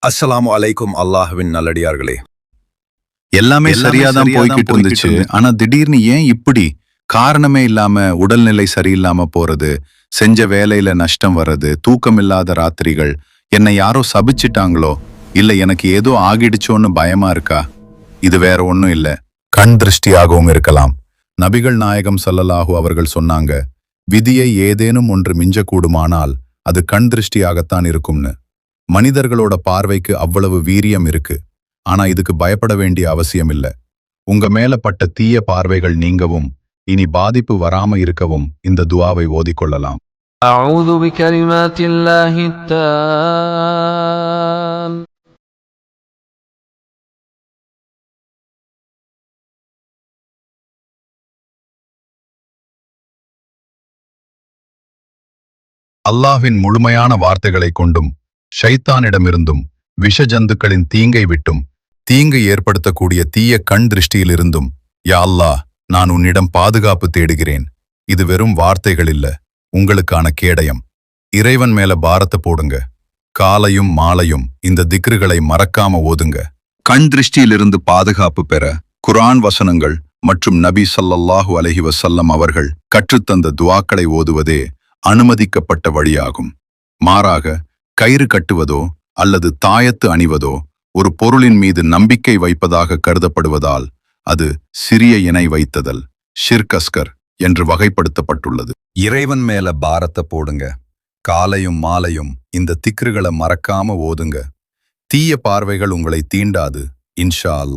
அஸ்ஸலாமு அலைக்கும் அல்லாஹ்வின் நல்லடியார்களே. எல்லாமே சரியாதான் போய்கிட்டு இருந்துச்சு. ஆனா திடீர்னு ஏன் இப்படி காரணமே இல்லாம உடல்நிலை சரியில்லாம போறது, செஞ்ச வேலையில நஷ்டம் வர்றது, தூக்கமில்லாத ராத்திரிகள், என்னை யாரோ சபிச்சிட்டாங்களோ இல்ல எனக்கு ஏதோ ஆகிடுச்சோன்னு பயமா இருக்கா? இது வேற ஒண்ணும் இல்ல, கண் திருஷ்டியாகவும் இருக்கலாம். நபிகள் நாயகம் ஸல்லல்லாஹு அவர்கள் சொன்னாங்க, விதியை ஏதேனும் ஒன்று மிஞ்சக்கூடுமானால் அது கண் திருஷ்டியாகத்தான் இருக்கும்னு. மனிதர்களோட பார்வைக்கு அவ்வளவு வீரியம் இருக்கு. ஆனா இதுக்கு பயப்பட வேண்டிய அவசியம் இல்ல. உங்க மேல பட்ட தீய பார்வைகள் நீங்கவும் இனி பாதிப்பு வராம இருக்கவும் இந்த துஆவை ஓதிக்கொள்ளலாம். أعوذ بكلمات الله التام அல்லாஹ்வின் முழுமையான வார்த்தைகளை கொண்டும் ஷைத்தானிடமிருந்தும் விஷ ஜந்துக்களின் தீங்கை விட்டும் தீங்கு ஏற்படுத்தக்கூடிய தீய கண் திருஷ்டியிலிருந்தும் யா அல்லாஹ், நான் உன்னிடம் பாதுகாப்பு தேடுகிறேன். இது வெறும் வார்த்தைகள் இல்ல, உங்களுக்கான கேடயம். இறைவன் மேல பாரத்தை போடுங்க. காலையும் மாலையும் இந்த திக்ருகளை மறக்காம ஓதுங்க. கண் திருஷ்டியிலிருந்து பாதுகாப்பு பெற குர்ஆன் வசனங்கள் மற்றும் நபி ஸல்லல்லாஹு அலைஹி வஸல்லம் அவர்கள் கற்றுத்தந்த துஆக்களை ஓதுவதே அனுமதிக்கப்பட்ட வழியாகும். மாறாக கயிறு கட்டுவதோ அல்லது தாயத்து அணிவதோ ஒரு பொருளின் மீது நம்பிக்கை வைப்பதாக கருதப்படுவதால் அது சிறிய இணை வைத்ததல், ஷிர்க் அஸ்கர் என்று வகைப்படுத்தப்பட்டுள்ளது. இறைவன் மேல பாரத்தை போடுங்க. காலையும் மாலையும் இந்த திக்ருகளை மறக்காம ஓதுங்க. தீய பார்வைகள் உங்களை தீண்டாது இன்ஷா அல்லாஹ்.